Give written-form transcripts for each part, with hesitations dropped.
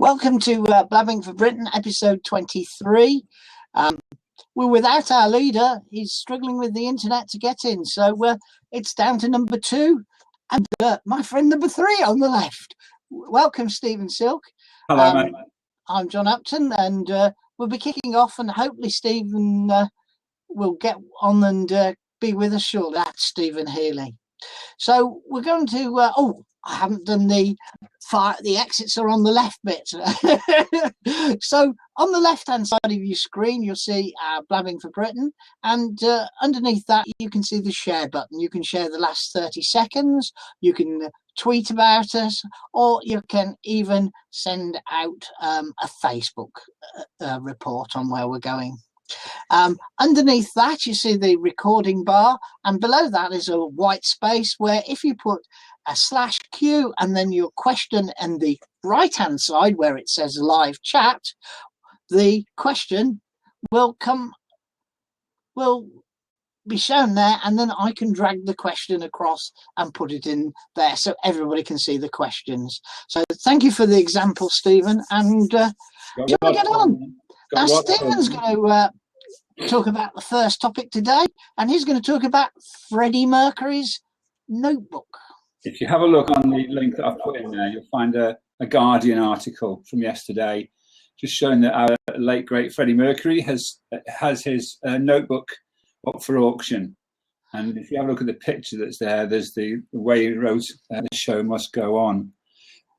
Welcome to Blabbing for Britain, episode 23. We're without our leader. He's struggling with the internet to get in. So it's down to number 2 and my friend number 3 on the left. Welcome, Stephen Silk. Hello, mate. I'm Jon Upton, and we'll be kicking off, and hopefully Stephen will get on and be with us shortly. That's Stephen Healy. So we're going to... I haven't done the exits are on the left bit. So on the left-hand side of your screen, you'll see Blabbing for Britain. And underneath that, you can see the share button. You can share the last 30 seconds. You can tweet about us, or you can even send out a Facebook report on where we're going. Underneath that, you see the recording bar, and below that is a white space where if you put a /Q and then your question and the right hand side where it says live chat, the question will be shown there, and then I can drag the question across and put it in there so everybody can see the questions. So thank you for the example, Stephen, and shall we get on? Now Stephen's going to talk about the first topic today, and he's going to talk about Freddy Mercury's Notebook. If you have a look on the link that I've put in there, you'll find a Guardian article from yesterday just showing that our late, great Freddy Mercury has his notebook up for auction. And if you have a look at the picture that's there, there's the way he wrote the show must go on.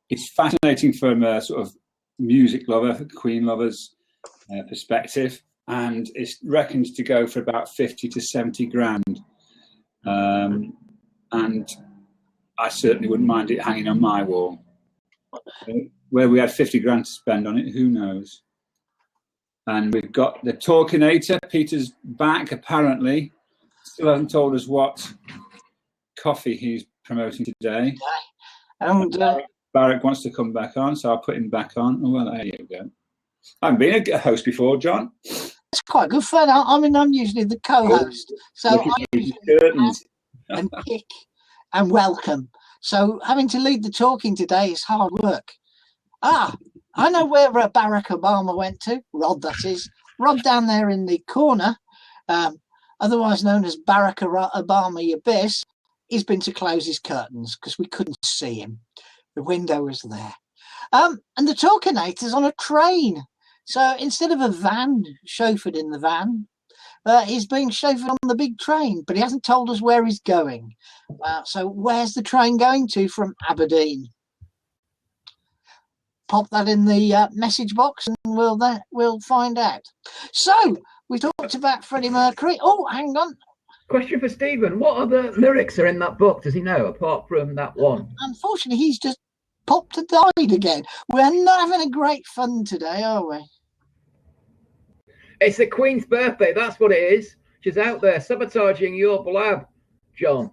It's fascinating from a sort of music lover, Queen lover's perspective, and it's reckoned to go for about 50 to 70 grand. And I certainly wouldn't mind it hanging on my wall. Where we had 50 grand to spend on it, who knows? And we've got the Talkinator. Peter's back, apparently. Still hasn't told us what coffee he's promoting today. And Barrack wants to come back on, so I'll put him back on. Oh, well, there you go. I haven't been a host before, Jon. It's quite good fun. I mean, I'm usually the co-host. So I usually and pick and welcome. So having to lead the talking today is hard work. I know where Barack Obama went to. Rod, that is. Rod down there in the corner, otherwise known as Barrack Obama Abyss. He's been to close his curtains because we couldn't see him. The window was there. And the Talkinator's on a train. So instead of a van, chauffeured in the van, he's being chauffeured on the big train, but he hasn't told us where he's going. So where's the train going to from Aberdeen? Pop that in the message box and we'll find out. So we talked about Freddie Mercury. Oh, hang on. Question for Stephen. What other lyrics are in that book? Does he know, apart from that one? Unfortunately, he's just popped and died again. We're not having a great fun today, are we? It's the Queen's birthday. That's what it is. She's out there sabotaging your blab, Jon.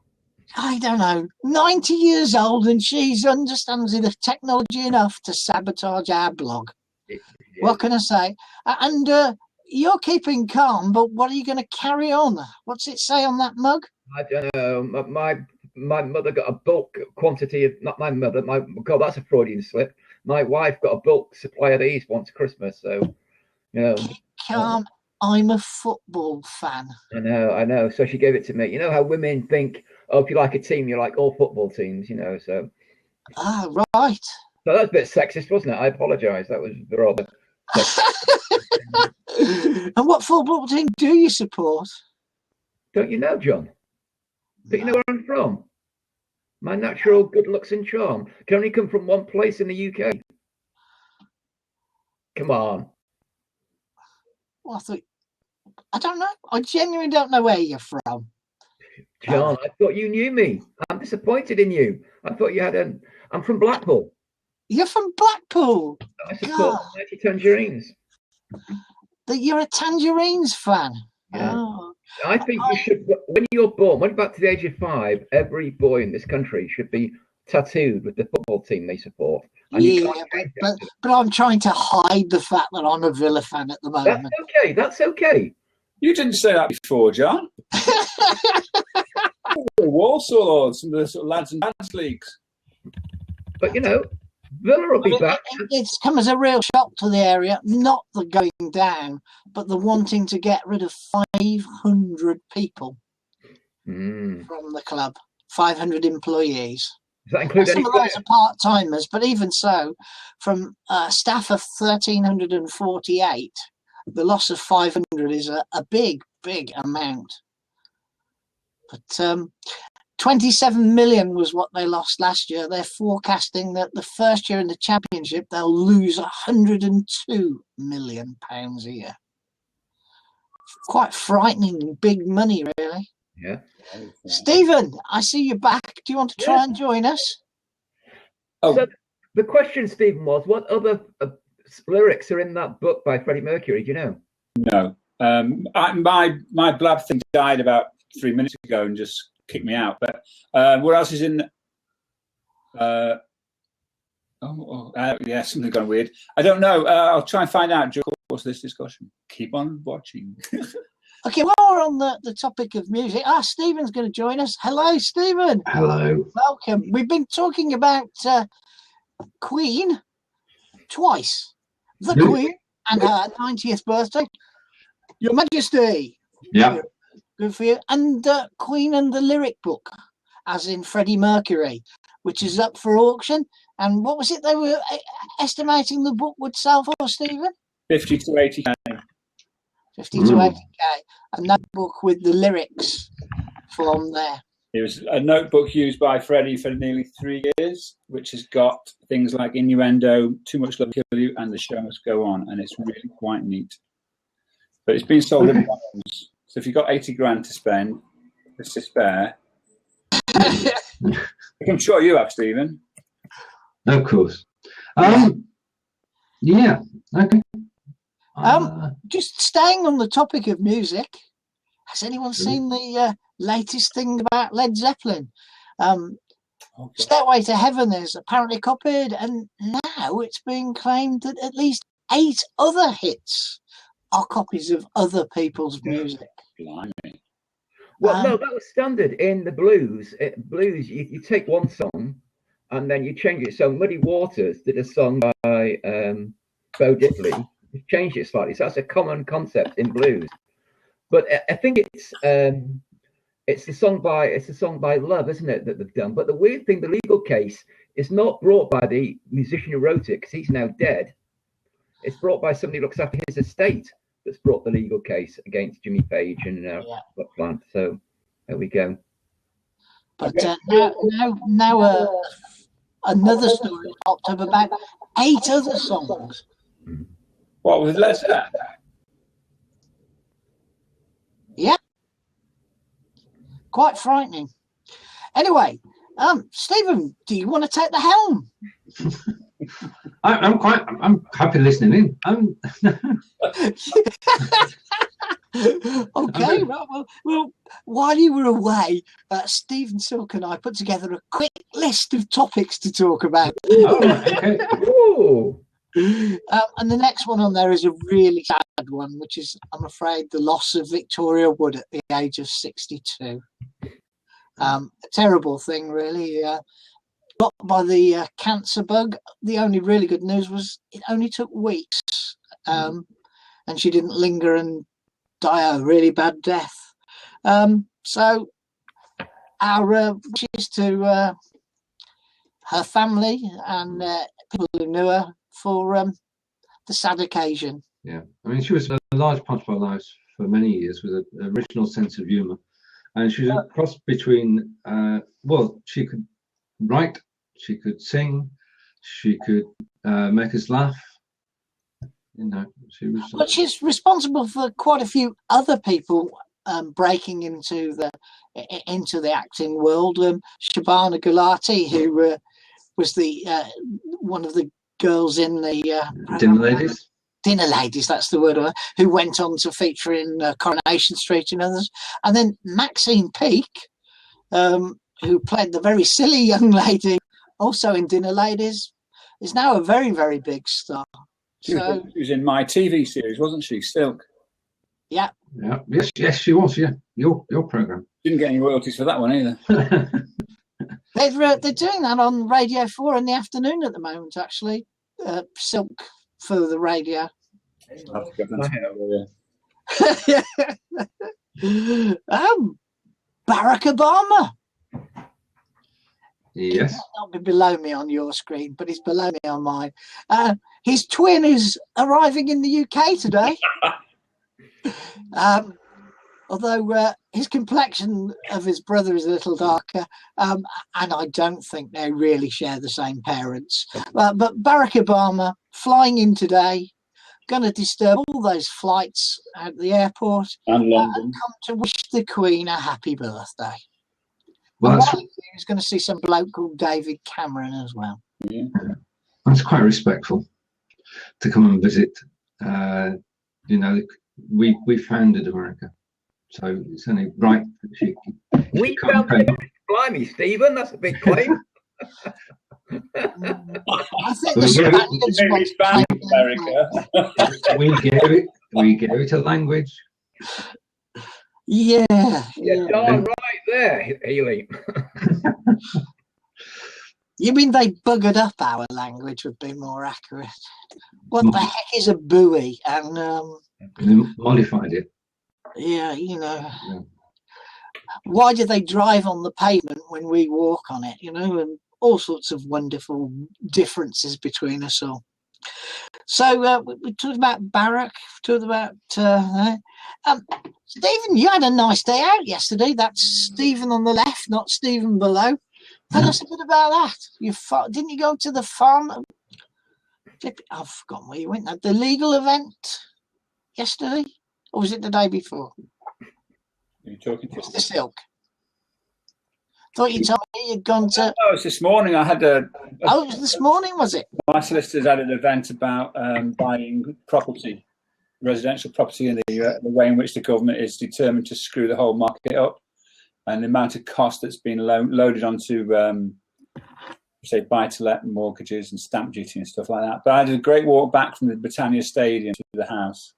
I don't know. 90 years old, and she understands the technology enough to sabotage our blog. Yeah. What can I say? And you're keeping calm, but what are you going to carry on? What's it say on that mug? I don't know. My mother got a bulk quantity of, not my mother, God, that's a Freudian slip. My wife got a bulk supply of these once Christmas, so, you know. Keep calm. I'm a football fan. I know. So she gave it to me. You know how women think, oh, if you like a team, you like all football teams, you know, so. Ah, right. So that's a bit sexist, wasn't it? I apologise. That was rather sexist. And what football team do you support? Don't you know, Jon? Don't you know where I'm from? My natural good looks and charm can only come from one place in the UK. Come on. Well, I don't know. I genuinely don't know where you're from. Jon, I thought you knew me. I'm disappointed in you. I thought you had I'm from Blackpool. You're from Blackpool? I support Mighty Tangerines. That you're a Tangerines fan? Yeah. Oh. I think you should, when you're born, when you're back to the age of 5, every boy in this country should be tattooed with the football team they support. And yeah, but I'm trying to hide the fact that I'm a Villa fan at the moment. That's okay. You didn't say that before, Jon. Walsall or some of the sort of lads and dads leagues. But, you know, Villa will be back. It's come as a real shock to the area, not the going down, but the wanting to get rid of 500 people from the club, 500 employees. Does that include some of those are part-timers, but even so, from staff of 1,348, the loss of 500 is a big, big amount. But 27 million was what they lost last year. They're forecasting that the first year in the Championship, they'll lose 102 million pounds a year. Quite frightening, big money, really. Yeah. Stephen, I see you back. Do you want to try and join us? Oh. So the question, Stephen, was what other lyrics are in that book by Freddie Mercury? Do you know? No. My Blab thing died about 3 minutes ago and just kicked me out. But what else is in? Yeah, something gone weird. I don't know. I'll try and find out during the course of this discussion. Keep on watching. Okay, while we're on the topic of music, Stephen's going to join us. Hello, Stephen. Hello. Welcome. We've been talking about Queen twice. The Queen and her 90th birthday. Your Majesty. Yeah. Good for you. And Queen and the lyric book, as in Freddie Mercury, which is up for auction. And what was it they were estimating the book would sell for, Stephen? 50 to 80k. 50 to 80k. A notebook with the lyrics from there. It was a notebook used by Freddie for nearly 3 years, which has got things like innuendo, too much love will kill you, and the show must go on. And it's really quite neat. But it's been sold in pounds. So if you've got 80 grand to spend, it's to spare. I'm sure you have, Stephen. Of course. Yeah. Okay. Just staying on the topic of music, has anyone seen the latest thing about Led Zeppelin? Stairway to Heaven is apparently copied, and now it's being claimed that at least 8 other hits are copies of other people's music. Blimey. Well, no, that was standard in the blues. Blues, you take one song and then you change it. So Muddy Waters did a song by Bo Diddley. He changed it slightly. So that's a common concept in blues. But I think it's the song by Love, isn't it, that they've done? But the weird thing, the legal case is not brought by the musician who wrote it because he's now dead. It's brought by somebody who looks after his estate. That's brought the legal case against Jimmy Page and Plant. So there we go. But now another story popped up about 8 other songs. What was Led Zeppelin? Yeah, quite frightening. Anyway, Stephen, do you want to take the helm? I'm happy listening in. Okay, well, while you were away, Stephen Silk and I put together a quick list of topics to talk about. Okay. And the next one on there is a really sad one, which is, I'm afraid, the loss of Victoria Wood at the age of 62. A terrible thing, really. Got by the cancer bug. The only really good news was it only took weeks, and she didn't linger and die a really bad death. So our wishes to her family and people who knew her for the sad occasion. Yeah, I mean, she was a large part of our lives for many years with an original sense of humour, and she was a cross between. She could write. She could sing, she could make us laugh. You know, she was. But she's responsible for quite a few other people breaking into the acting world. Shabana Gulati, who was the one of the girls in the Dinner Ladies. Dinner Ladies, that's the word, who went on to feature in Coronation Street and others, and then Maxine Peake, who played the very silly young lady. Also in Dinner Ladies, is now a very, very big star. She was in my TV series, wasn't she? Silk. Yeah. Yes, she was. Yeah, your program. Didn't get any royalties for that one either. They're doing that on Radio 4 in the afternoon at the moment, actually. Silk for the radio. I'll have to go back to Barrack Obama. Yes. He might not be below me on your screen, but he's below me on mine. His twin is arriving in the UK today. Although his complexion of his brother is a little darker, and I don't think they really share the same parents. But Barack Obama flying in today, going to disturb all those flights at the airport and London. And come to wish the Queen a happy birthday. Well, he's going to see some bloke called David Cameron as well. Yeah. That's quite respectful to come and visit. We founded America, so it's only right that she We founded it. Blimey, Stephen, that's a big claim. I think the Spaniards America. we gave it a language. Yeah. Darn right there, Healy. You mean they buggered up our language would be more accurate? What the heck is a buoy? And They modified it. yeah, why do they drive on the pavement when we walk on it? And all sorts of wonderful differences between us all. So we talked about Barrack, talked about Stephen. You had a nice day out yesterday. That's Stephen on the left, not Stephen below. Tell us a bit about that. Didn't you go to the farm? I've forgotten where you went. The legal event yesterday, or was it the day before? Are you talking to The Silk. Thought you told me you'd gone to. Oh, it's this morning. I had Oh, it was this morning, was it? my solicitors had an event about buying property, residential property, and the way in which the government is determined to screw the whole market up, and the amount of cost that's been loaded onto, say, buy-to-let mortgages and stamp duty and stuff like that. But I had a great walk back from the Britannia Stadium to the house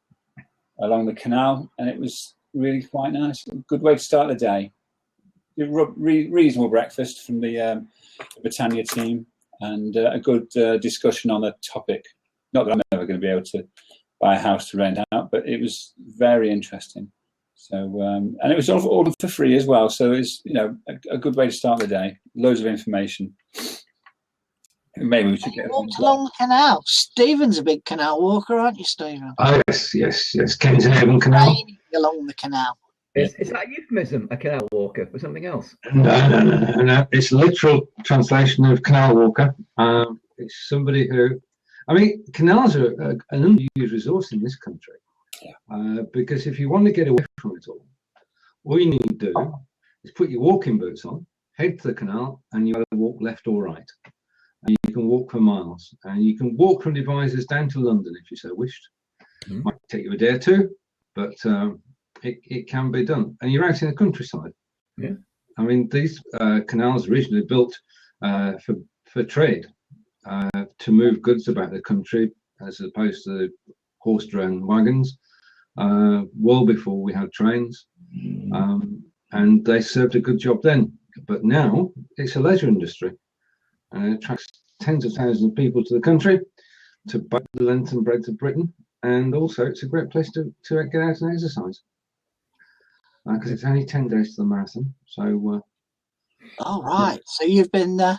along the canal, and it was really quite nice. A good way to start the day. Reasonable breakfast from the Britannia team, and a good discussion on the topic. Not that I'm ever going to be able to buy a house to rent out, but it was very interesting. So, and it was all for free as well. So it's a good way to start the day. Loads of information. Maybe we should get walked along the canal. Stephen's a big canal walker, aren't you, Stephen? Oh yes. Kensington Canal. Along the canal. Is that a euphemism, a canal walker, for something else? No. It's a literal translation of canal walker. It's somebody who, canals are an unused resource in this country. Yeah. Because if you want to get away from it all you need to do is put your walking boots on, head to the canal, and you either walk left or right. And you can walk for miles, and you can walk from Devizes down to London if you so wished. Mm-hmm. Might take you a day or two, but it can be done, and you're out in the countryside. Yeah, these canals originally built for trade, to move goods about the country, as opposed to horse-drawn wagons. Well before we had trains, and they served a good job then. But now it's a leisure industry, and it attracts tens of thousands of people to the country, to both the length and breadth of Britain, and also it's a great place to get out and exercise. Because it's only 10 days to the marathon, so. Oh right, so you've been. Been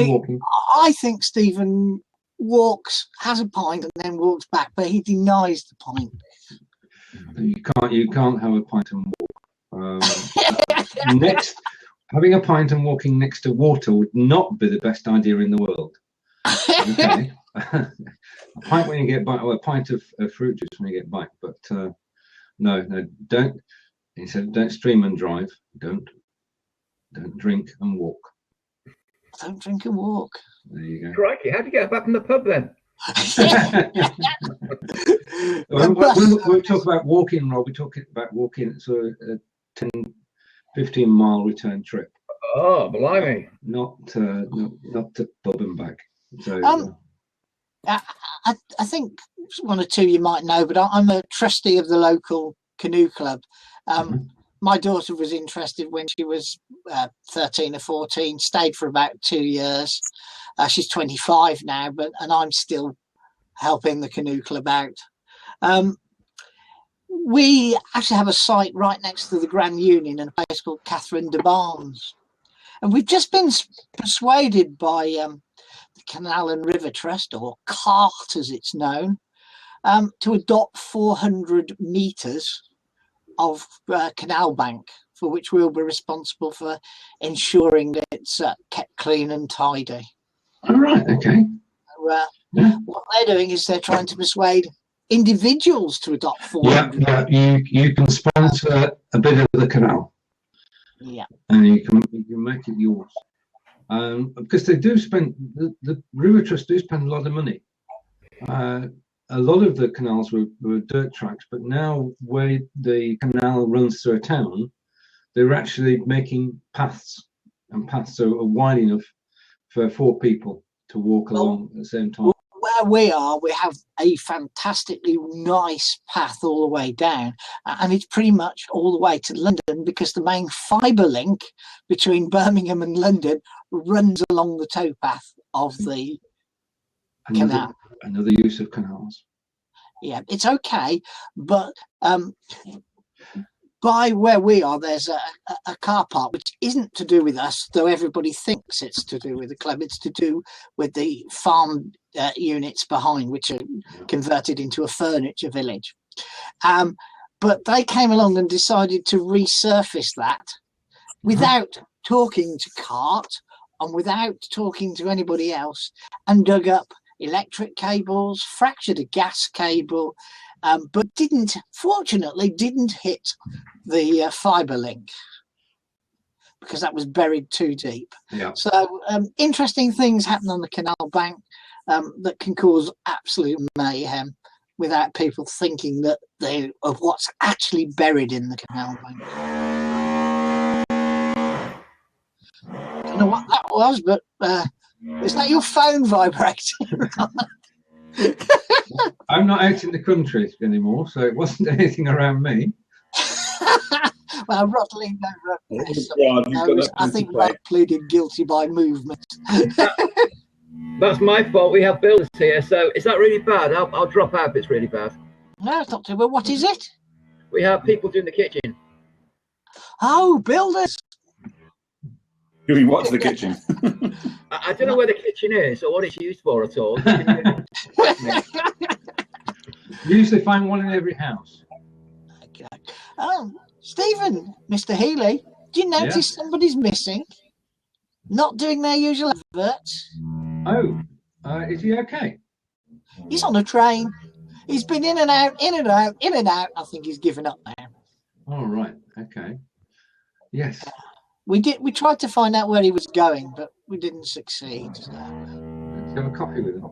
walking. I think Stephen has a pint, and then walks back, but he denies the pint. You can't have a pint and walk. Having a pint and walking next to water would not be the best idea in the world. Okay. A pint when you get back, or a pint of fruit juice when you get back, but no, don't. He said, "Don't stream and drive. Don't drink and walk." Don't drink and walk. There you go. Crikey, how'd you get back from the pub then? When we talk about walking, Rob, we're talking about walking sort of a 10, 15 mile return trip. Oh, blimey! Not to pub and back. So. I think one or two you might know, but I'm a trustee of the local canoe club. my daughter was interested when she was 13 or 14, stayed for about 2 years. She's 25 now, and I'm still helping the canoe club out. We actually have a site right next to the Grand Union in a place called Catherine de Barnes. And we've just been persuaded by the Canal and River Trust, or CART as it's known, to adopt 400 metres of canal bank, for which we'll be responsible for ensuring that it's kept clean and tidy. All right, okay. So, what they're doing is they're trying to persuade individuals to adopt 400. You can sponsor a bit of the canal. Yeah. And you can make it yours. Because they do spend, the River Trust do spend a lot of money. A lot of the canals were dirt tracks, but now where the canal runs through a town, they're actually making paths, and paths are wide enough for 4 people to walk along at the same time. Where we are, we have a fantastically nice path all the way down, and it's pretty much all the way to London, because the main fibre link between Birmingham and London runs along the towpath of the canal. Another use of canals. Yeah, it's okay, but by where we are, there's a car park which isn't to do with us, though everybody thinks it's to do with the club. It's to do with the farm units behind, which are converted into a furniture village. But they came along and decided to resurface that without talking to CART and without talking to anybody else, and dug up electric cables, fractured a gas cable, but fortunately didn't hit the fibre link, because that was buried too deep. Yeah. So interesting things happen on the canal bank that can cause absolute mayhem without people thinking that of what's actually buried in the canal bank. I don't know what that was, but is that your phone vibrating? I'm not out in the country anymore, so it wasn't anything around me. Well, Rotling, I think Rob pleaded guilty by movement. That's my fault. We have builders here, so is that really bad? I'll drop out if it's really bad. No, it's not too bad. What is it? We have people doing the kitchen. Oh, builders. Doing what to the kitchen? I don't know where the kitchen is or what it's used for at all. You usually find one in every house. Okay. Stephen, Mr. Healy, do you notice somebody's missing? Not doing their usual adverts? Oh, is he okay? He's on a train. He's been in and out, in and out, in and out. I think he's given up now. All right. Okay. Yes. We tried to find out where he was going, but we didn't succeed. So. Let's have a coffee with him.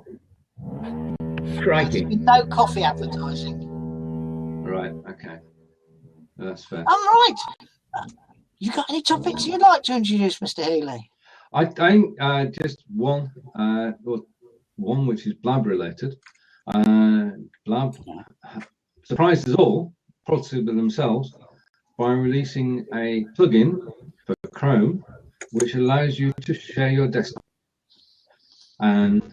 Crikey. There's been no coffee advertising. Right. Okay. That's fair. I'm right. You got any topics you'd like to introduce, Mr. Healy? I think just one which is Blab related. Blab surprised us all, possibly themselves, by releasing a plugin for Chrome, which allows you to share your desktop. And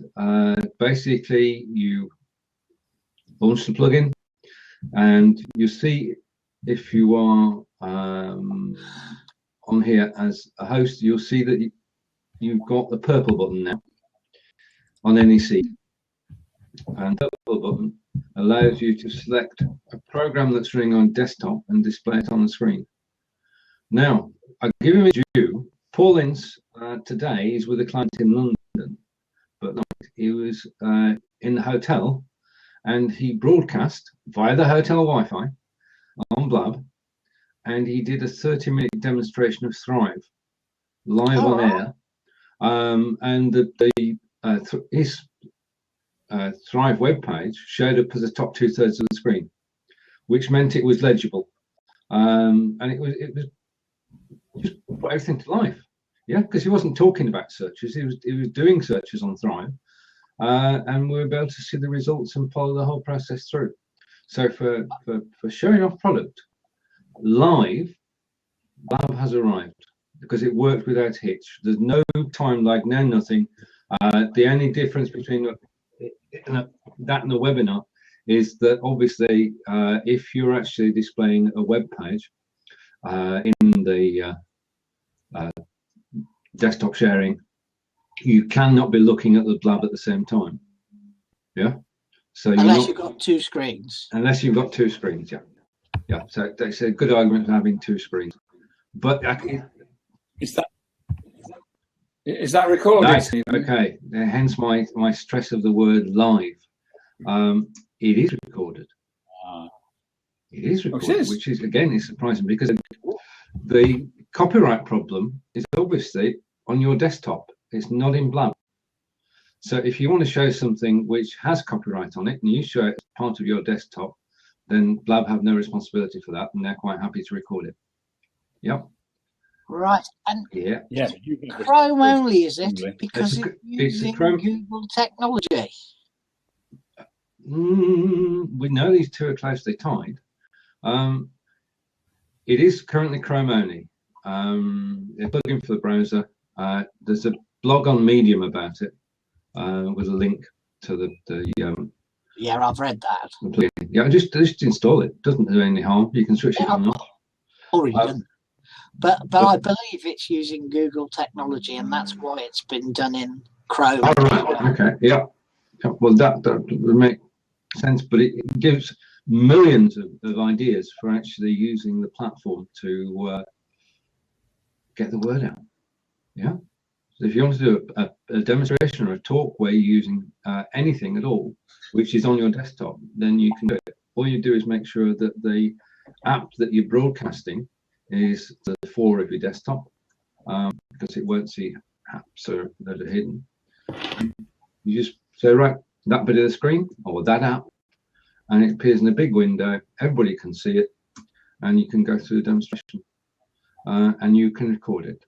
basically, you launch the plugin, and you see if you are on here as a host, you'll see that you've got the purple button now on NEC. And the purple button allows you to select a program that's running on desktop and display it on the screen. Now, I'll give him a due. Paul Ince today is with a client in London, but he was in the hotel, and he broadcast via the hotel Wi-Fi on Blab, and he did a 30-minute demonstration of Thryyve live on air. And his Thryyve webpage showed up as the top 2/3 of the screen, which meant it was legible, and it was just put everything to life. Yeah, because he wasn't talking about searches; he was doing searches on Thryyve, and we were able to see the results and follow the whole process through. So for showing off product live Blab has arrived because it worked without hitch. There's no time lag, no nothing. The only difference between that and the webinar is that obviously if you're actually displaying a web page in the desktop sharing, you cannot be looking at the Blab at the same time. Yeah. So unless you've got two screens. Unless you've got two screens, yeah. Yeah. So it's a good argument for having two screens. But is that recorded? Okay. Hence my stress of the word live. It is recorded. It is recorded, which is again is surprising because the copyright problem is obviously on your desktop. It's not in Blab. So if you want to show something which has copyright on it and you show it as part of your desktop, then Blab have no responsibility for that, and they're quite happy to record it. Yep. Right. And yeah. Chrome only, is it? Because it's using Google technology. We know these two are closely tied. It is currently Chrome only. They're plugging for the browser. There's a blog on Medium about it with a link to the yeah, I've read that. Yeah, just install it. Doesn't do any harm. You can switch it on and off. Or even. But I believe it's using Google technology, and that's why it's been done in Chrome. Oh, right. Okay. Yeah. Well, that would make sense, but it gives millions of ideas for actually using the platform to get the word out. Yeah. So if you want to do a demonstration or a talk where you're using anything at all, which is on your desktop, then you can do it. All you do is make sure that the app that you're broadcasting is the fore of your desktop, because it won't see apps that are hidden. You just say, right, that bit of the screen or that app, and it appears in a big window. Everybody can see it, and you can go through the demonstration, and you can record it.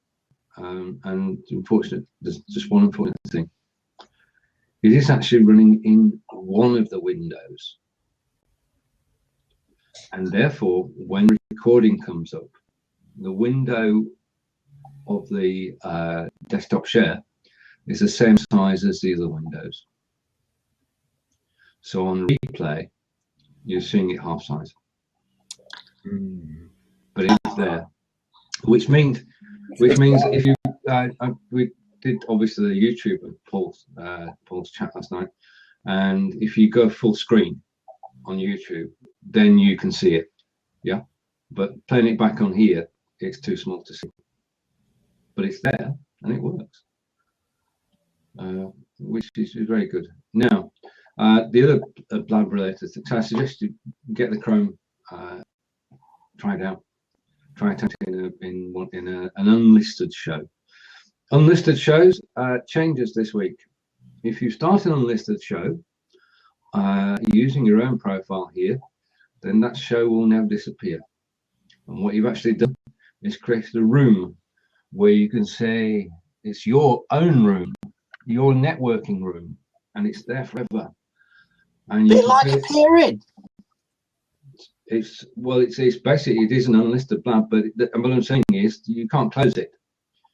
And unfortunately, there's just one unfortunate thing. It is actually running in one of the windows, and therefore, when recording comes up, the window of the desktop share is the same size as the other windows. So on replay, you're seeing it half size, but it's there, which means if you we did obviously the YouTube and Paul's chat last night, and if you go full screen on YouTube, then you can see it. Yeah, but playing it back on here, it's too small to see, but it's there and it works, which is very good. Now, the other Blab related thing, so I suggest you get the Chrome tried out. Try it out in an unlisted show. Unlisted shows changes this week. If you start an unlisted show using your own profile here, then that show will now disappear. And what you've actually done is created a room where you can say it's your own room, your networking room, and it's there forever. And you like appearing. It's basically it is an unlisted Blab, but what I'm saying is you can't close it.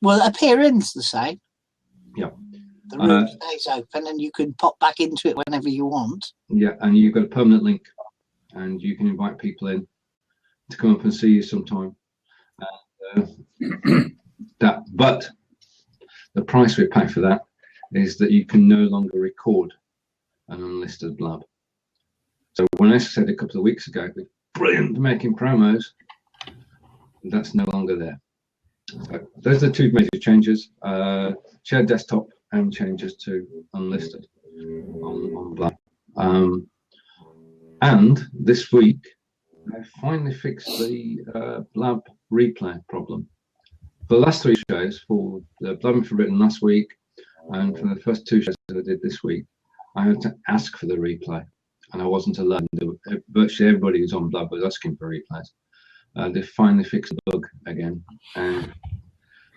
Well, appearing's the same. Yeah. The room stays open, and you can pop back into it whenever you want. Yeah, and you've got a permanent link, and you can invite people in to come up and see you sometime. But the price we pay for that is that you can no longer record an unlisted Blab. So when I said a couple of weeks ago, brilliant for making promos, that's no longer there. So those are the two major changes: shared desktop and changes to unlisted on Blab. And this week, I finally fixed the Blab replay problem. For the last three shows, for the Blabbing for Britain last week, and for the first two shows that I did this week, I had to ask for the replay, and I wasn't alone. Virtually everybody who's on Blab was asking for replays. They finally fixed the bug again, and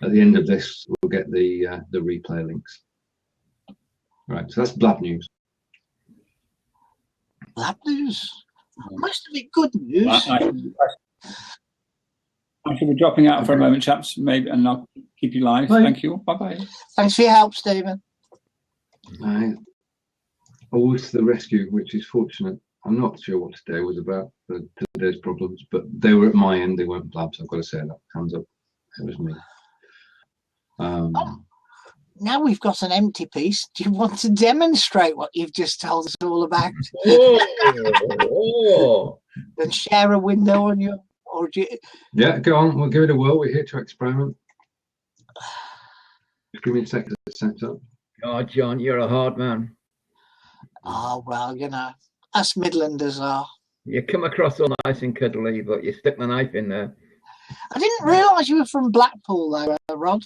at the end of this, we'll get the replay links. Right, so that's Blab news. Blab news? Most of it good news. I shall be dropping out for a moment, chaps, maybe, and I'll keep you live. Bye. Thank you. Bye-bye. Thanks for your help, Stephen. Always to the rescue, which is fortunate. I'm not sure what today was about, today's problems, but they were at my end. They weren't Blabs. I've got to say that. Hands up. It was me. Now we've got an empty piece. Do you want to demonstrate what you've just told us all about? And share a window on your, or do you... Yeah, go on. We'll give it a whirl. We're here to experiment. Just give me a second to set up. Oh, John, you're a hard man. Oh, well, you know, us Midlanders are. You come across all nice and cuddly, but you stick the knife in there. I didn't realise you were from Blackpool, though, Rod.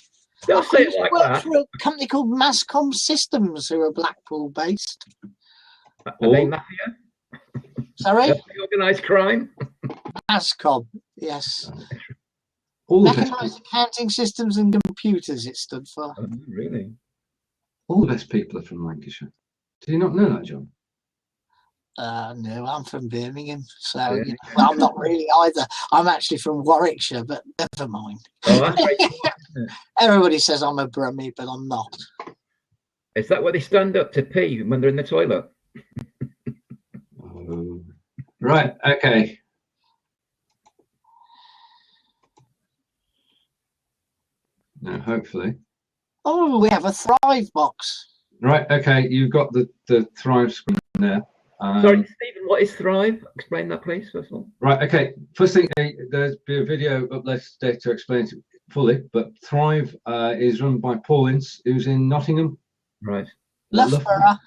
Don't say it like worked that. for a company called Mascom Systems, who are Blackpool based. Are they mafia? Sorry? Organised crime? Mascom, yes. All the Mechanised Accounting Systems and Computers, it stood for. Oh, really? All the best people are from Lancashire. Did you not know that, John? No, I'm from Birmingham, so Yeah. you know, I'm not really either. I'm actually from Warwickshire, but never mind. Oh, that's right. Isn't it? Everybody says I'm a Brummie, but I'm not. Is that where they stand up to pee when they're in the toilet? Right, okay. Now, hopefully. Oh, we have a Thryyve box. Right, okay, you've got the Thryyve screen there. Sorry, Stephen, what is Thryyve? Explain that, please, first of all. Right, okay. First thing, there's be a video uploaded today to explain it fully, but Thryyve is run by Paul Ince, who's in Nottingham. Right. Loughborough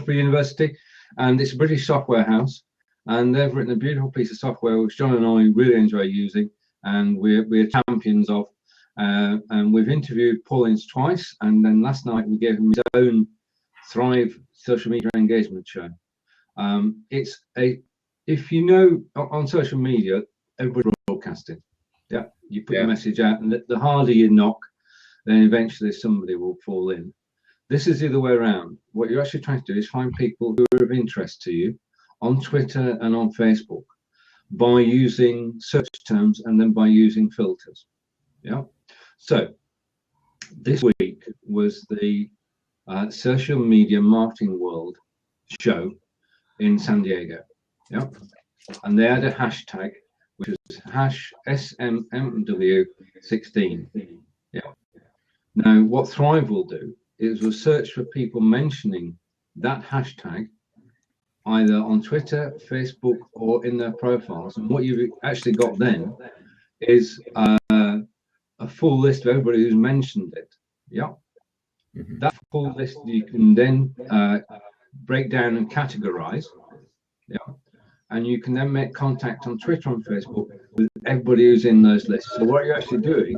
University, and it's a British software house, and they've written a beautiful piece of software which Jon and I really enjoy using, and we're champions of. And we've interviewed Paul Ince twice, and then last night we gave him his own Thryyve social media engagement show. It's if you know, on social media, everybody's broadcasting. Yeah, you put your message out, and the harder you knock, then eventually somebody will fall in. This is the other way around. What you're actually trying to do is find people who are of interest to you on Twitter and on Facebook by using search terms and then by using filters. Yeah. So this week was the Social Media Marketing World show in San Diego. Yeah. And they had a hashtag which was #SMMW16. Yeah. Now what Thryyve will do is we'll search for people mentioning that hashtag either on Twitter, Facebook, or in their profiles. And what you've actually got then is a full list of everybody who's mentioned it. Yeah. Mm-hmm. That full list you can then break down and categorize. Yeah. And you can then make contact on Twitter and Facebook with everybody who's in those lists. So what you're actually doing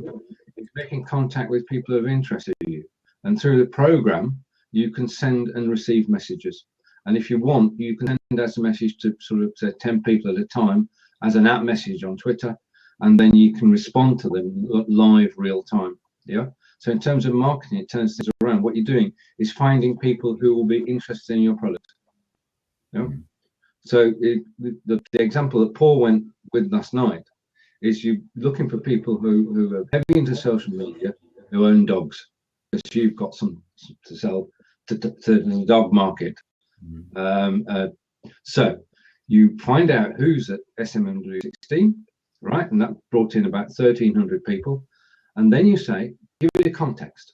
is making contact with people who are interested in you. And through the program, you can send and receive messages. And if you want, you can send out a message to sort of say 10 people at a time as an app message on Twitter. And then you can respond to them live, real time. Yeah. So in terms of marketing, it turns things around. What you're doing is finding people who will be interested in your product. Yeah. So the example that Paul went with last night is you looking for people who are heavy into social media, who own dogs, because you've got some to sell to the dog market. So you find out who's at SMMW16, right? And that brought in about 1,300 people. And then you say, give it a context.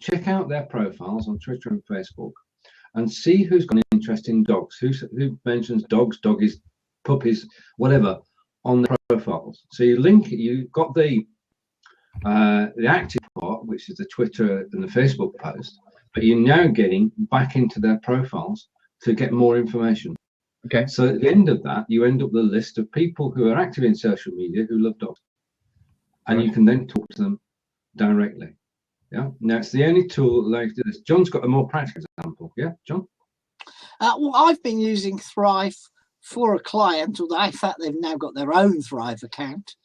Check out their profiles on Twitter and Facebook and see who's got an interest in dogs, who mentions dogs, doggies, puppies, whatever, on their profiles. So you link it, you've got the active part, which is the Twitter and the Facebook post, but you're now getting back into their profiles to get more information. Okay. So at the end of that, you end up with a list of people who are active in social media who love dogs. And you can then talk to them directly. Yeah. Now it's the only tool that allows you to do this. John's got a more practical example. Yeah, John? Well, I've been using Thryyve for a client, although in fact they've now got their own Thryyve account,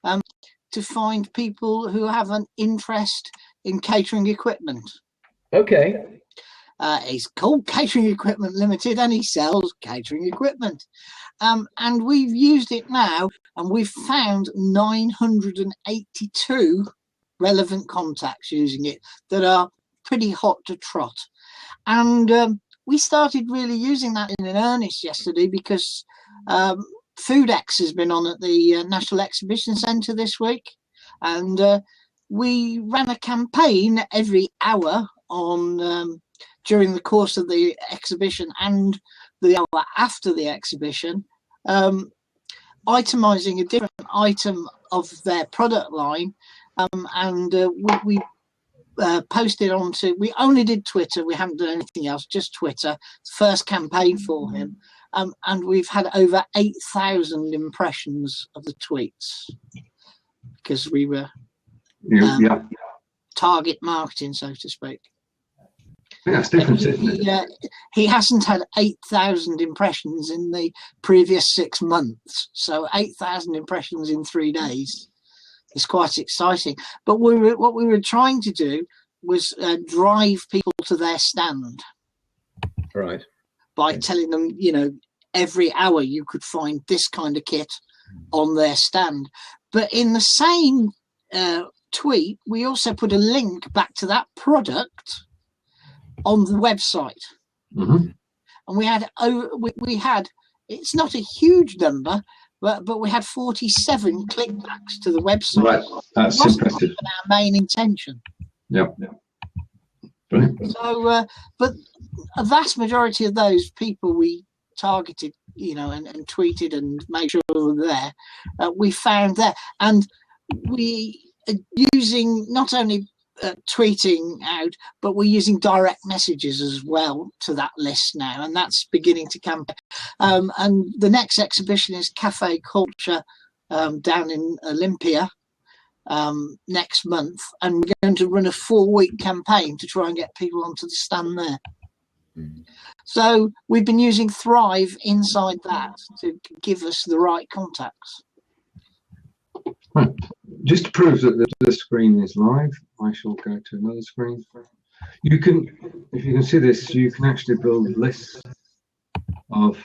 to find people who have an interest in catering equipment. Okay. It's called Catering Equipment Limited, and he sells catering equipment. And we've used it now, and we've found 982 relevant contacts using it that are pretty hot to trot. And we started really using that in earnest yesterday because FoodX has been on at the National Exhibition Centre this week, and we ran a campaign every hour on during the course of the exhibition and the hour after the exhibition, itemizing a different item of their product line, and we posted onto, we only did Twitter, we haven't done anything else, just Twitter, first campaign for him, and we've had over 8,000 impressions of the tweets because we were target marketing, so to speak. Yeah, it's different, isn't it? He hasn't had 8,000 impressions in the previous 6 months, so 8,000 impressions in 3 days is quite exciting. But what we were trying to do was drive people to their stand, right? By telling them, you know, every hour you could find this kind of kit on their stand. But in the same tweet, we also put a link back to that product on the website, and we had it's not a huge number, but we had 47 clickbacks to the website. Right, that's impressive. Our main intention. Yeah. Brilliant. So, but a vast majority of those people we targeted, you know, and tweeted and made sure they were there, we found there, and we are using not only tweeting out, but we're using direct messages as well to that list now, and that's beginning to campaign. And the next exhibition is Cafe Culture down in Olympia next month, and we're going to run a 4-week campaign to try and get people onto the stand there. So we've been using Thryyve inside that to give us the right contacts. Right. Just to prove that the screen is live, I shall go to another screen. You can, if you can see this, you can actually build lists of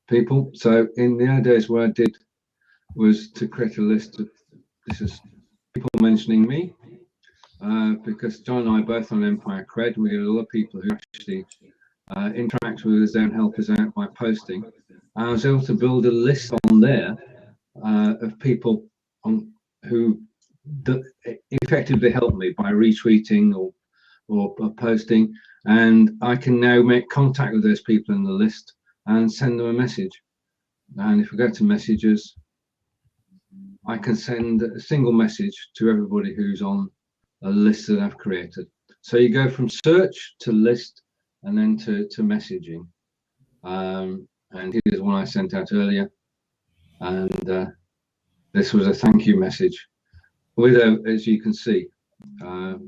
people. So in the early days, what I did was to create a list of, this is people mentioning me, because Jon and I both on Empire Cred, and we get a lot of people who actually interact with us and help us out by posting. I was able to build a list on there of people who effectively helped me by retweeting or posting, and I can now make contact with those people in the list and send them a message. And if we go to messages, I can send a single message to everybody who's on a list that I've created. So you go from search to list and then to messaging. And here's one I sent out earlier, and this was a thank you message with, as you can see, a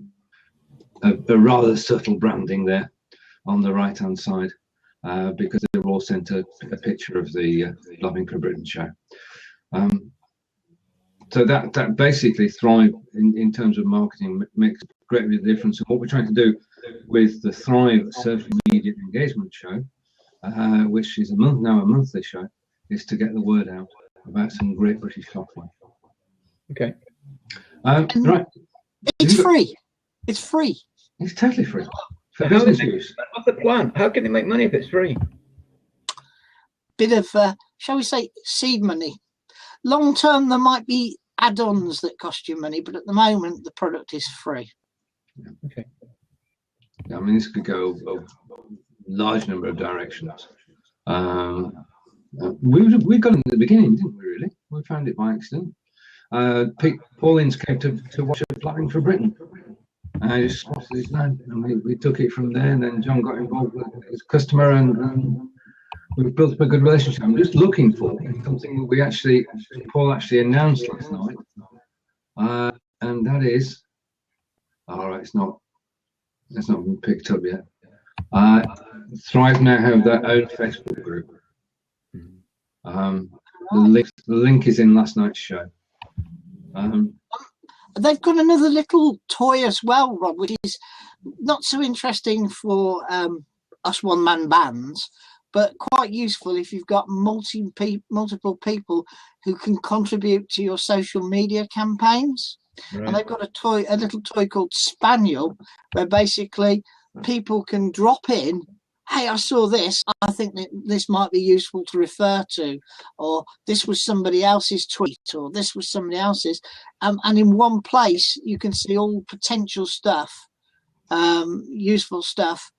rather subtle branding there on the right hand side, because they've all sent a picture of the Blabbing for Britain show. So that basically Thryyve in terms of marketing makes a great difference. And what we're trying to do with the Thryyve social media engagement show, which is now a monthly show, is to get the word out about some great British software. Okay. Right. It's free. It's free. It's totally free for business use. What's the plan? How can they make money if it's free? Bit of, shall we say, seed money. Long term, there might be add-ons that cost you money, but at the moment, the product is free. Okay. I mean, this could go a large number of directions. We got it in the beginning, didn't we, really? We found it by accident. Paulins came to watch a Blabbing for Britain. And I just spotted his name, and we took it from there, and then Jon got involved with his customer, and we've built up a good relationship. I'm just looking for something that Paul actually announced last night, and that is, all right, it's not been picked up yet. Thryyve now have their own Facebook group. The link is in last night's show. They've got another little toy as well, Rob, which is not so interesting for us one-man bands, but quite useful if you've got multiple people who can contribute to your social media campaigns. Right. And they've got a little toy called Spaniel, where basically people can drop in, hey, I saw this, I think that this might be useful to refer to, or this was somebody else's tweet, or this was somebody else's. And in one place, you can see all potential stuff, useful stuff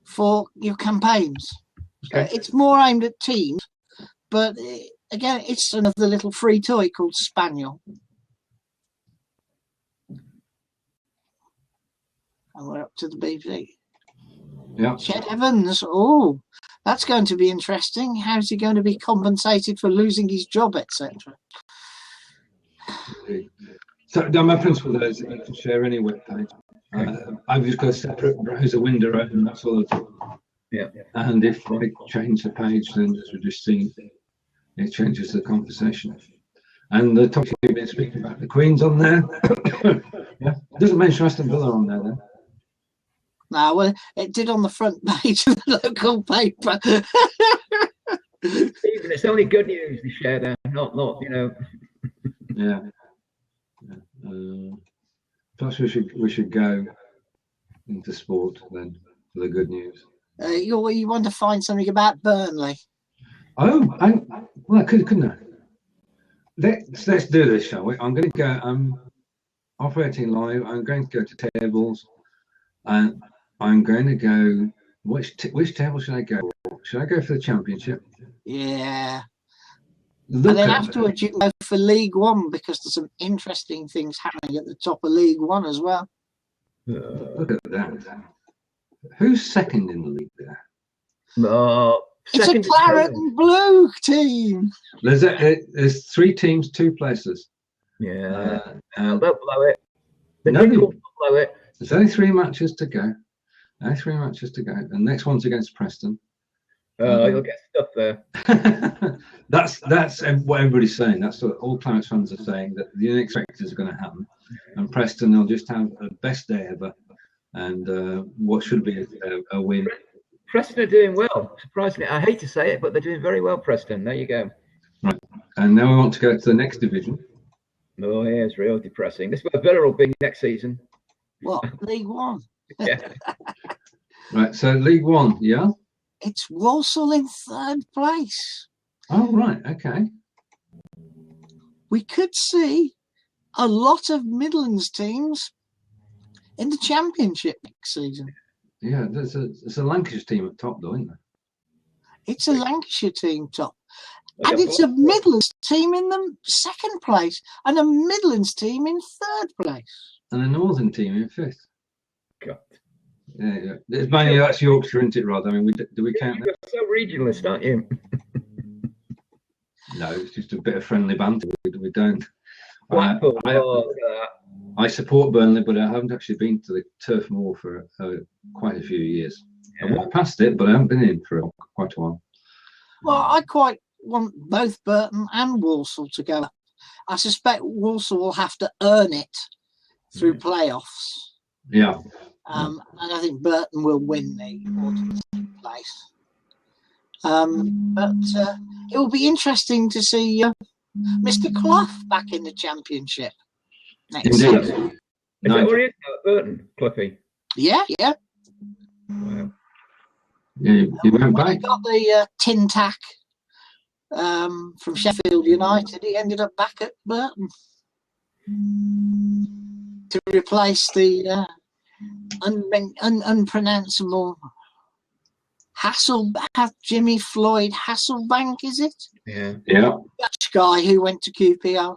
for your campaigns. Okay. So it's more aimed at teams, but again, it's another little free toy called Spaniel. And we're up to the BBC. Yeah. Chet Evans. Oh, that's going to be interesting. How's he going to be compensated for losing his job, etc.? So my principle there is that you can share any web page. I've just got a separate browser window open, that's all I do. Yeah. And if I change the page, then as we've just seen, it changes the conversation. And the topic you've been speaking about, the Queen's on there. Yeah. It doesn't mention Aston Villa on there then. No, well, it did on the front page of the local paper. Even it's only good news to share there, not you know. Yeah. Perhaps we should go into sport then for the good news. You want to find something about Burnley? Oh, couldn't I? Let's do this, shall we? I'm going to go. I'm operating live. I'm going to go to tables, and I'm going to go. Which table should I go? Should I go for the Championship? Yeah. And then afterwards, you can go for League One because there's some interesting things happening at the top of League One as well. Look at that. Who's second in the league there? It's a claret and blue team. There's 3 teams, 2 places. Yeah. They'll blow it. They'll blow it. There's only 3 matches to go. The next one's against Preston. You'll get stuff there. That's what everybody's saying. That's what all Clarets fans are saying, that the unexpected is going to happen. And Preston, they'll just have the best day ever. And what should be a win. Preston are doing well, surprisingly. I hate to say it, but they're doing very well, Preston. There you go. Right. And now we want to go to the next division. Oh, yeah, it's real depressing. This is where Villa will be next season. What? League One? Yeah. Right, so League One, yeah? It's Walsall in 3rd place. Oh, right, okay. We could see a lot of Midlands teams in the Championship next season. Yeah, there's a Lancashire team at top, though, isn't there? It's a Lancashire team top. And it's a Midlands team in the 2nd place and a Midlands team in 3rd place. And a Northern team in 5th. God. Yeah. It's mainly that's Yorkshire, isn't it, Rod? I mean, do we count that? You're so regionalist, aren't you? No, it's just a bit of friendly banter. We don't. Blackpool, I support Burnley, but I haven't actually been to the Turf Moor for quite a few years. Yeah. I walked past it, but I haven't been in for quite a while. Well, I quite want both Burton and Walsall to go up. I suspect Walsall will have to earn it through playoffs. Yeah. And I think Burton will win the autumn place. But it will be interesting to see Mr. Clough back in the Championship next season. Is that where he is now at Burton, Cloughie? Yeah. Wow. Yeah, he went back. He got the tin tack from Sheffield United. He ended up back at Burton to replace the unpronounceable Jimmy Floyd Hasselbank, is it? Yeah. Dutch guy who went to QPR.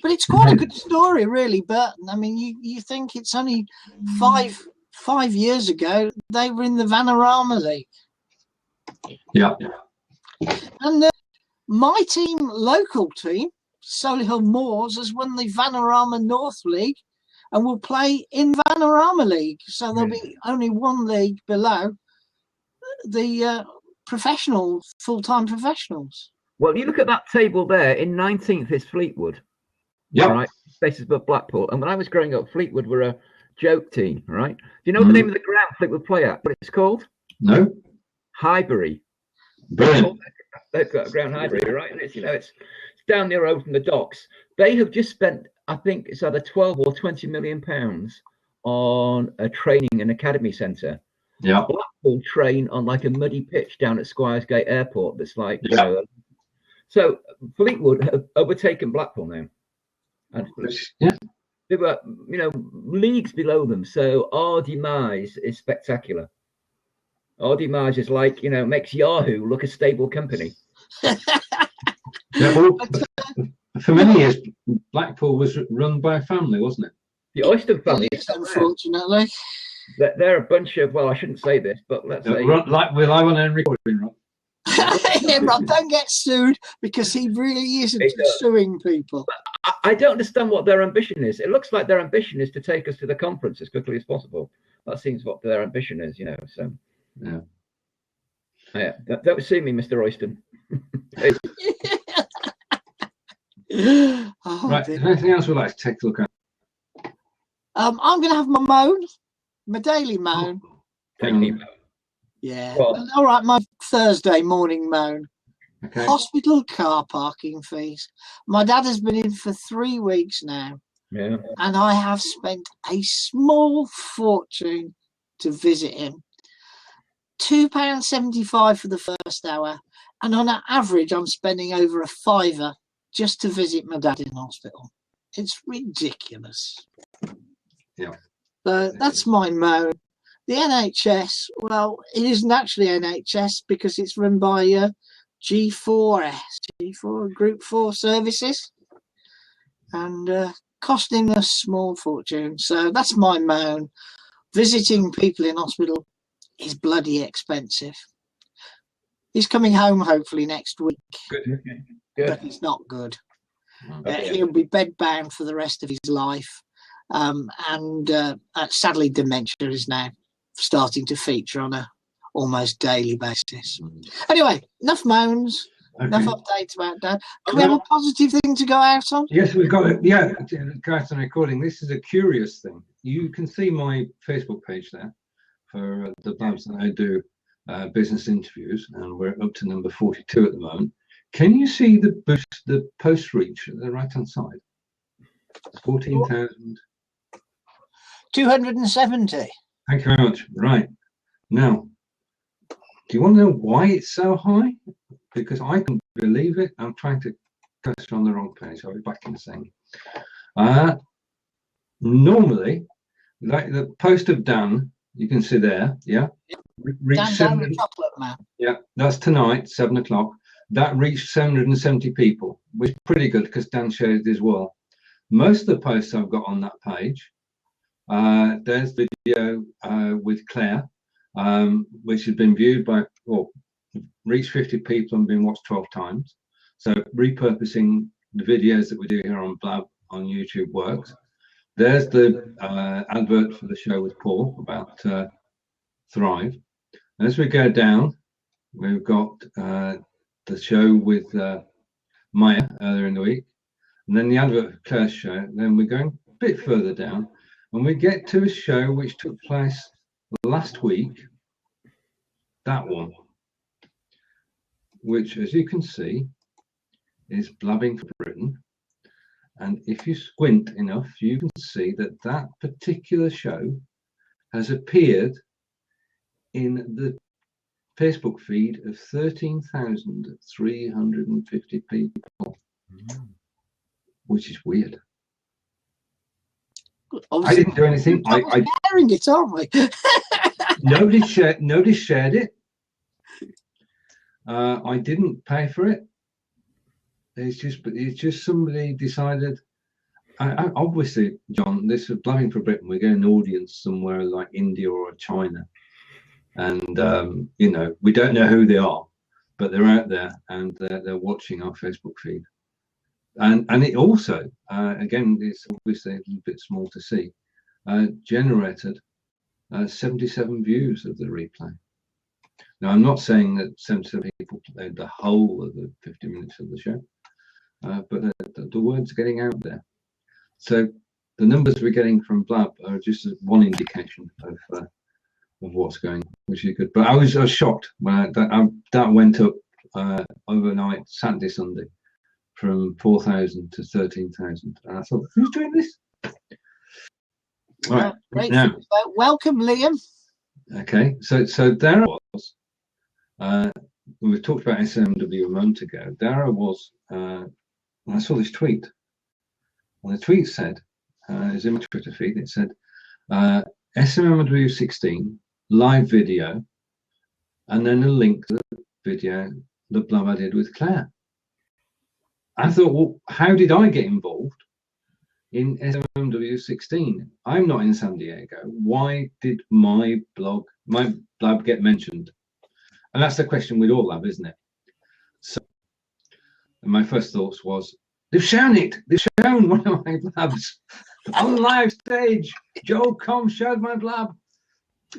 But it's quite a good story, really, Burton. I mean, you think it's only five years ago they were in the Vanarama League. Yeah. And my team, local team, Solihull Moors, has won the Vanarama North League and will play in Vanarama League. So there'll be only one league below the professional, full-time professionals. Well, you look at that table there. In 19th is Fleetwood. Yeah. Right. spaces above Blackpool. And when I was growing up, Fleetwood were a joke team, right? Do you know the name of the ground Fleetwood play at? What it's called? No. Highbury. Brilliant. They've got a ground Highbury, right? And it's, you know, it's down the road from the docks. They have just spent, I think it's either 12 or 20 million pounds on a training and academy centre. Yeah. Blackpool train on like a muddy pitch down at Squires Gate Airport. That's like, Yeah. you know, so Fleetwood have overtaken Blackpool now. And Yeah. they were, you know, leagues below them. So our demise is spectacular. Our demise is like, you know, makes Yahoo look a stable company. Yeah, well, for many years, Blackpool was run by a family, wasn't it? The Oyster family, unfortunately. they're a bunch of, well, I shouldn't say this, but let's say. Like we're live on a recording, Rob. Yeah, Rob, don't get sued, because he really isn't suing people. I don't understand what their ambition is. It looks like their ambition is to take us to the conference as quickly as possible. That seems what their ambition is, you know. So, yeah. Don't sue me, Mr. Royston. Oh, Right. Is there anything else we'd like to take a look at? I'm going to have my moan, my daily moan. Yeah. Well, All right, my Thursday morning moan. Okay. Hospital car parking fees. My dad has been in for 3 weeks now. Yeah. And I have spent a small fortune to visit him. £2.75 for the first hour. And on an average, I'm spending over a £5 just to visit my dad in hospital. It's ridiculous. Yeah. So that's my moan. The NHS, well, it isn't actually NHS because it's run by G4 Group 4 Services, and costing a small fortune. So that's my moan. Visiting people in hospital is bloody expensive. He's coming home hopefully next week. Good. But it's not good. He'll be bedbound for the rest of his life. Sadly, dementia is now starting to feature on a almost daily basis. Anyway, enough moans, enough updates about Dad. Can we have a positive thing to go out on? Yes, we've got it. Yeah, guys, on recording. This is a curious thing. You can see my Facebook page there for the Blabs that I do business interviews, and we're up to number 42 at the moment. Can you see the post reach at the right hand side? 14,000. 270. Thank you very much. Right. Now, do you want to know why it's so high? Because I can believe it. I'm trying to cursor on the wrong page. I'll be back in a second. Normally, like the post of Dan, you can see there, yeah? Dan, the chocolate man. Yeah, that's tonight, 7 o'clock. That reached 770 people, which is pretty good because Dan shared it as well. Most of the posts I've got on that page, there's the video with Clare, which has been viewed by, reached 50 people and been watched 12 times. So repurposing the videos that we do here on Blab on YouTube works. There's the advert for the show with Paul about Thryyve. As we go down, we've got the show with Maya earlier in the week, and then the advert for Claire's show. Then we're going a bit further down, and we get to a show which took place last week, that one, which, as you can see, is Blabbing for Britain. And if you squint enough, you can see that that particular show has appeared in the Facebook feed of 13,350 people, which is weird. Obviously, I didn't do anything. I sharing it, aren't we? Nobody shared it. I didn't pay for it. It's just somebody decided. Obviously, John, this is Blabbing for Britain. We're getting an audience somewhere like India or China, and we don't know who they are, but they're out there and they're watching our Facebook feed. And it also, again, it's obviously a little bit small to see, generated 77 views of the replay. Now, I'm not saying that 77 people played the whole of the 50 minutes of the show, but the word's getting out there. So the numbers we're getting from Blab are just one indication of what's going, which is good. But I was shocked when that went up overnight, Saturday, Sunday, from 4,000 to 13,000, and I thought, who's doing this? All right, great. now, welcome, Liam. Okay, so there I was. We talked about SMW a moment ago. There I was. I saw this tweet. And the tweet said, it's in my Twitter feed. It said, SMW 16 live video, and then a link to the video that Blab I did with Clare. I thought, well, how did I get involved in SMW 16? I'm not in San Diego. Why did my Blab get mentioned? And that's the question we'd all have, isn't it? So my first thoughts was, they've shown it. They've shown one of my Blabs on live stage. Joel Com showed my Blab.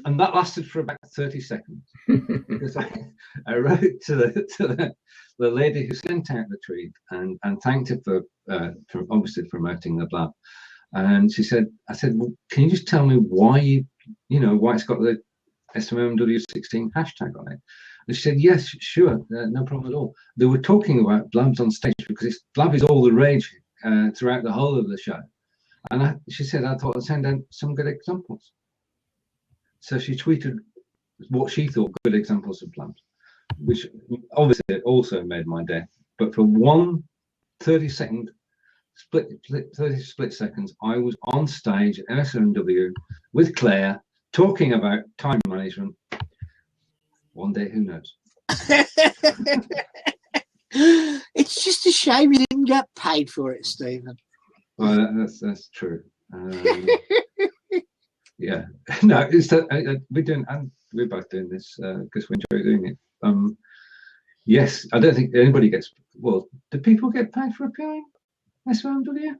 And that lasted for about 30 seconds. Because I wrote to the lady who sent out the tweet and thanked her for obviously promoting the Blab. And she said, I said, well, can you just tell me why why it's got the SMW16 hashtag on it? And she said, yes, sure, no problem at all. They were talking about Blabs on stage because Blab is all the rage throughout the whole of the show. And she said, I thought I'd send out some good examples. So she tweeted what she thought good examples of Blabs, which obviously also made my day. But for 30 split seconds, I was on stage at SMW with Clare talking about time management. One day, who knows? It's just a shame you didn't get paid for it, Stephen. Well, that's true. Yeah, no, it's that we're doing, and we're both doing this because we enjoy doing it. Yes, I don't think anybody gets. Well, do people get paid for appearing? SMW?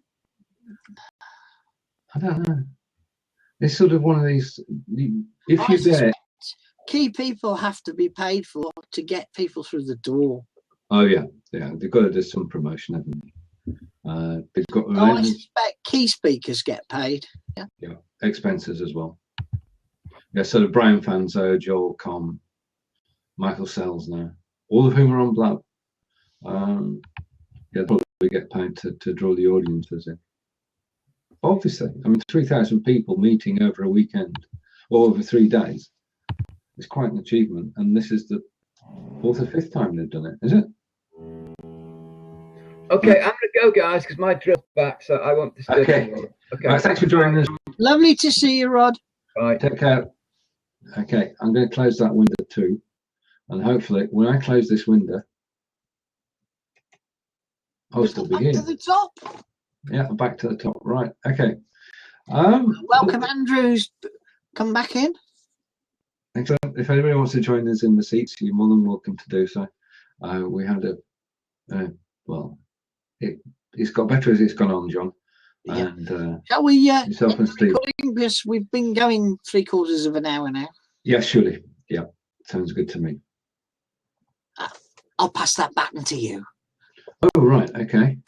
I don't know. It's sort of one of these. If you're there, key people have to be paid for to get people through the door. Oh yeah, they've got to do some promotion, haven't they? They've got. I suspect key speakers get paid. Yeah, expenses as well. Yeah, so the Brian Fanzo, Joel Com, Michael Sells now, all of whom are on Blab. Yeah, probably get paid to draw the audiences in. Obviously, I mean, 3,000 people meeting over a weekend or over 3 days is quite an achievement. And this is the 4th or 5th time they've done it, is it? Okay, I'm going to go, guys, because my drill's back, so I won't disturb you. Okay. Right, thanks for joining us. Lovely to see you, Rod. Bye. Take care. Okay, I'm going to close that window too. And hopefully, when I close this window, I'll still be here. Back to the top. Yeah, back to the top. Right. Okay. Welcome, Andrews. Come back in. Excellent. If anybody wants to join us in the seats, you're more than welcome to do so. We had well, it's got better as it's gone on, John. Yeah. And shall we yourself and Steve. Because we've been going 3/4 of an hour now. Yeah, surely. Yeah, sounds good to me. I'll pass that baton to you. Oh, right. Okay.